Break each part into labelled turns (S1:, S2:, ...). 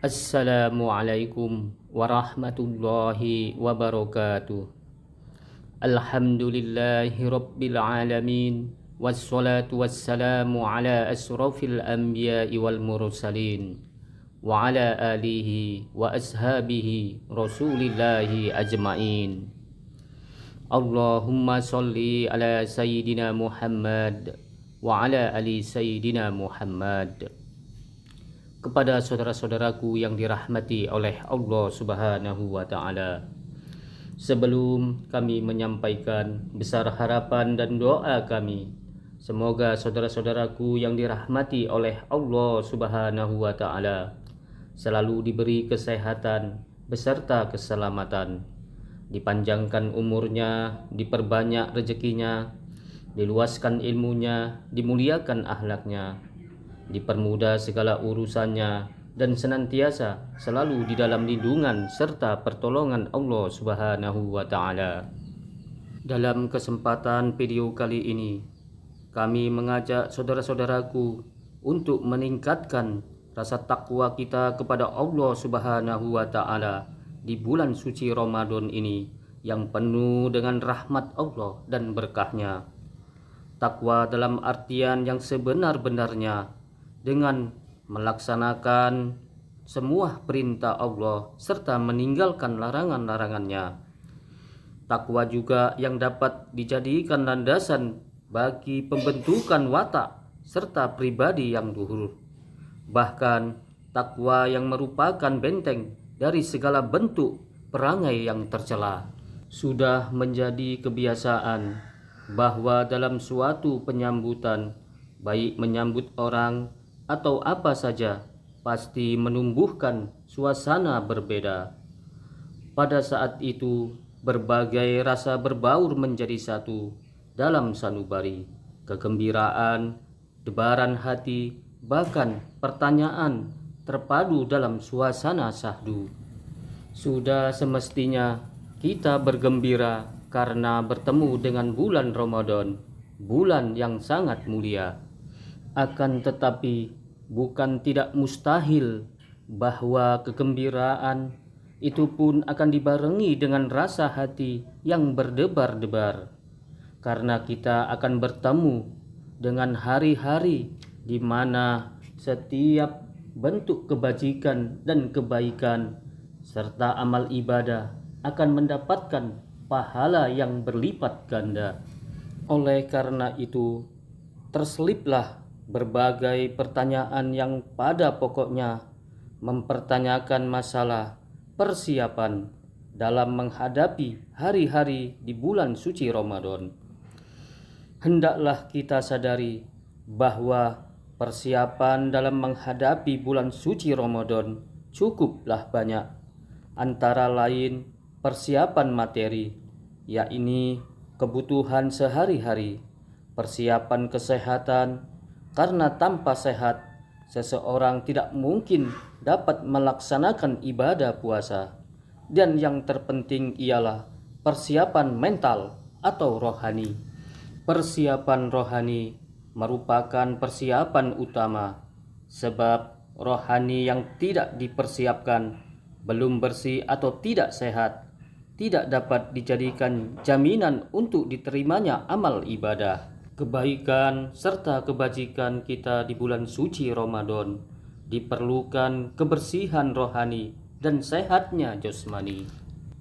S1: Assalamualaikum warahmatullahi wabarakatuh. Alhamdulillahi rabbil alamin. Wassalatu wassalamu ala asrafil anbiya'i wal mursalin wa ala alihi wa ashabihi rasulillahi ajma'in. Allahumma salli ala sayyidina Muhammad wa ala ali sayyidina Muhammad. Kepada saudara-saudaraku yang dirahmati oleh Allah Subhanahu wa Ta'ala, sebelum kami menyampaikan besar harapan dan doa kami, semoga saudara-saudaraku yang dirahmati oleh Allah Subhanahu wa Ta'ala selalu diberi kesehatan beserta keselamatan, dipanjangkan umurnya, diperbanyak rezekinya, diluaskan ilmunya, dimuliakan akhlaknya, dipermudah segala urusannya, dan senantiasa selalu di dalam lindungan serta pertolongan Allah Subhanahu wa Ta'ala. Dalam kesempatan video kali ini, kami mengajak saudara-saudaraku untuk meningkatkan rasa takwa kita kepada Allah Subhanahu wa Ta'ala di bulan suci Ramadan ini yang penuh dengan rahmat Allah dan berkahnya. Takwa dalam artian yang sebenar-benarnya, dengan melaksanakan semua perintah Allah serta meninggalkan larangan-larangannya. Takwa juga yang dapat dijadikan landasan bagi pembentukan watak serta pribadi yang luhur. Bahkan takwa yang merupakan benteng dari segala bentuk perangai yang tercela. Sudah menjadi kebiasaan bahwa dalam suatu penyambutan, baik menyambut orang atau apa saja, pasti menumbuhkan suasana berbeda. Pada saat itu, berbagai rasa berbaur menjadi satu dalam sanubari. Kegembiraan, debaran hati, bahkan pertanyaan terpadu dalam suasana syahdu. Sudah semestinya kita bergembira karena bertemu dengan bulan Ramadan, bulan yang sangat mulia. Akan tetapi bukan tidak mustahil bahwa kegembiraan itu pun akan dibarengi dengan rasa hati yang berdebar-debar, karena kita akan bertemu dengan hari-hari di mana setiap bentuk kebajikan dan kebaikan serta amal ibadah akan mendapatkan pahala yang berlipat ganda. Oleh karena itu, terseliplah berbagai pertanyaan yang pada pokoknya mempertanyakan masalah persiapan dalam menghadapi hari-hari di bulan suci Ramadan. Hendaklah kita sadari bahwa persiapan dalam menghadapi bulan suci Ramadan cukuplah banyak. Antara lain persiapan materi, yakni kebutuhan sehari-hari, persiapan kesehatan, karena tanpa sehat, seseorang tidak mungkin dapat melaksanakan ibadah puasa. Dan yang terpenting ialah persiapan mental atau rohani. Persiapan rohani merupakan persiapan utama, sebab rohani yang tidak dipersiapkan, belum bersih atau tidak sehat, tidak dapat dijadikan jaminan untuk diterimanya amal ibadah. Kebaikan serta kebajikan kita di bulan suci Ramadan diperlukan kebersihan rohani dan sehatnya jasmani.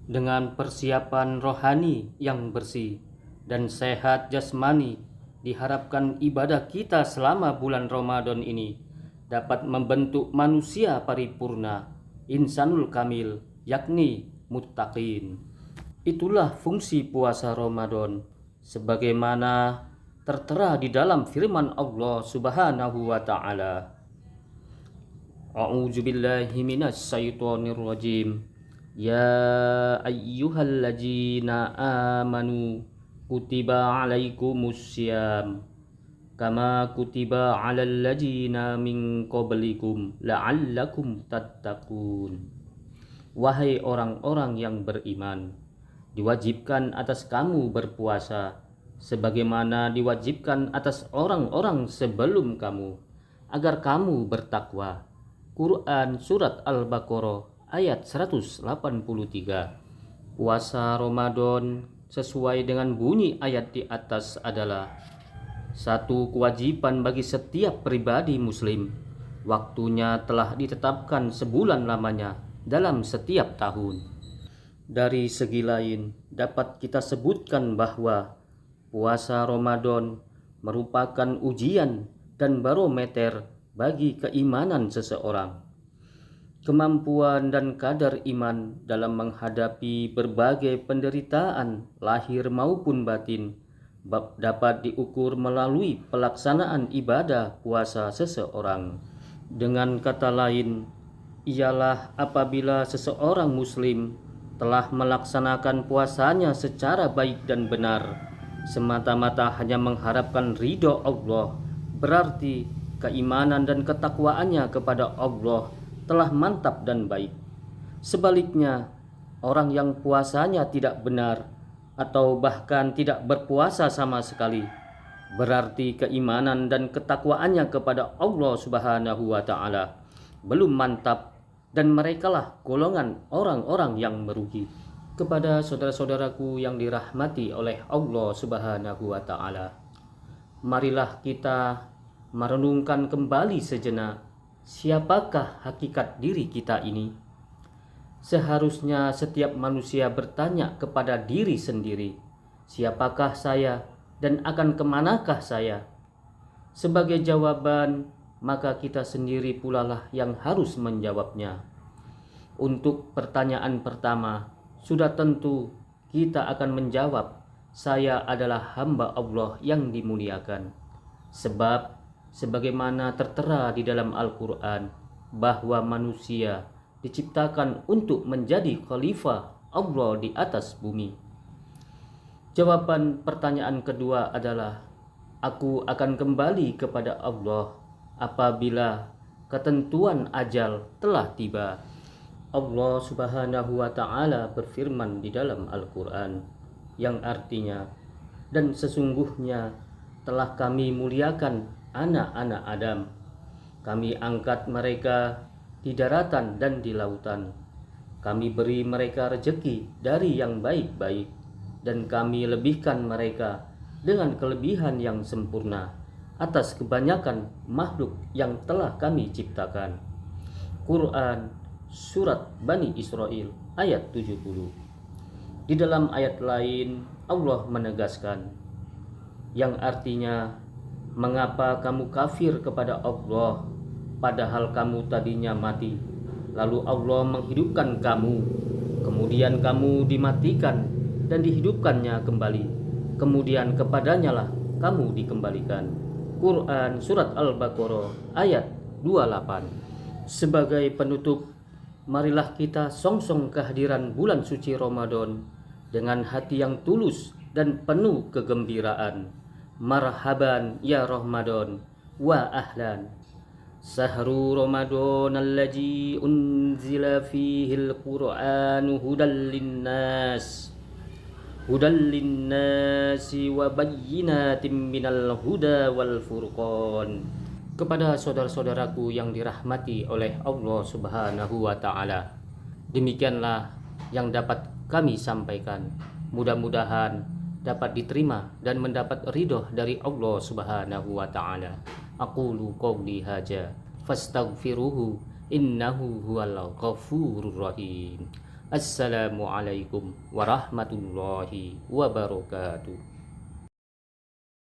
S1: Dengan persiapan rohani yang bersih dan sehat jasmani, diharapkan ibadah kita selama bulan Ramadan ini dapat membentuk manusia paripurna, insanul kamil, yakni muttaqin. Itulah fungsi puasa Ramadan, sebagaimana tertera di dalam firman Allah Subhanahu wa Ta'ala. A'udzu billahi minasy syaithanir rajim. Ya ayyuhalladzina amanu kutiba alaikumussyam kama kutiba alal ladzina min qablikum la'allakum tattaqun. Wahai orang-orang yang beriman, diwajibkan atas kamu berpuasa sebagaimana diwajibkan atas orang-orang sebelum kamu, agar kamu bertakwa. Quran Surat Al-Baqarah ayat 183. Puasa Ramadan sesuai dengan bunyi ayat di atas adalah satu kewajiban bagi setiap pribadi muslim. Waktunya telah ditetapkan sebulan lamanya dalam setiap tahun. Dari segi lain, dapat kita sebutkan bahwa puasa Ramadan merupakan ujian dan barometer bagi keimanan seseorang. Kemampuan dan kadar iman dalam menghadapi berbagai penderitaan lahir maupun batin dapat diukur melalui pelaksanaan ibadah puasa seseorang. Dengan kata lain, ialah apabila seseorang muslim telah melaksanakan puasanya secara baik dan benar, semata-mata hanya mengharapkan ridho Allah, berarti keimanan dan ketakwaannya kepada Allah telah mantap dan baik. Sebaliknya, orang yang puasanya tidak benar atau bahkan tidak berpuasa sama sekali, berarti keimanan dan ketakwaannya kepada Allah Subhanahu wa taala belum mantap, dan merekalah golongan orang-orang yang merugi. Kepada saudara-saudaraku yang dirahmati oleh Allah Subhanahu wa taala, marilah kita merenungkan kembali sejenak, siapakah hakikat diri kita ini? Seharusnya setiap manusia bertanya kepada diri sendiri, siapakah saya dan akan kemanakah saya? Sebagai jawaban, maka kita sendiri pula lah yang harus menjawabnya. Untuk pertanyaan pertama, sudah tentu kita akan menjawab, saya adalah hamba Allah yang dimuliakan. Sebab sebagaimana tertera di dalam Al-Quran bahwa manusia diciptakan untuk menjadi khalifah Allah di atas bumi. Jawaban pertanyaan kedua adalah, aku akan kembali kepada Allah apabila ketentuan ajal telah tiba. Allah Subhanahu wa taala berfirman di dalam Al-Quran yang artinya, dan sesungguhnya telah kami muliakan anak-anak Adam. Kami angkat mereka di daratan dan di lautan. Kami beri mereka rejeki dari yang baik-baik, dan kami lebihkan mereka dengan kelebihan yang sempurna atas kebanyakan makhluk yang telah kami ciptakan. Quran Surat Bani Israel ayat 70. Di dalam ayat lain Allah menegaskan, yang artinya, mengapa kamu kafir kepada Allah padahal kamu tadinya mati, lalu Allah menghidupkan kamu, kemudian kamu dimatikan dan dihidupkannya kembali, kemudian kepadanya lah kamu dikembalikan. Quran Surat Al-Baqarah ayat 28. Sebagai penutup, marilah kita songsong kehadiran bulan suci Ramadan dengan hati yang tulus dan penuh kegembiraan. Marhaban ya Ramadan wa ahlan. Sahru Ramadan allazi unzila fihi al-Qur'anu hudal linnasi wa bayyinatin minal huda wal furqan. Kepada saudara-saudaraku yang dirahmati oleh Allah Subhanahu wa taala, demikianlah yang dapat kami sampaikan. Mudah-mudahan dapat diterima dan mendapat ridho dari Allah Subhanahu wa taala. Aqulu qouli hadza fastaghfiruhu innahu huwal ghafurur rahim. Assalamualaikum warahmatullahi wabarakatuh.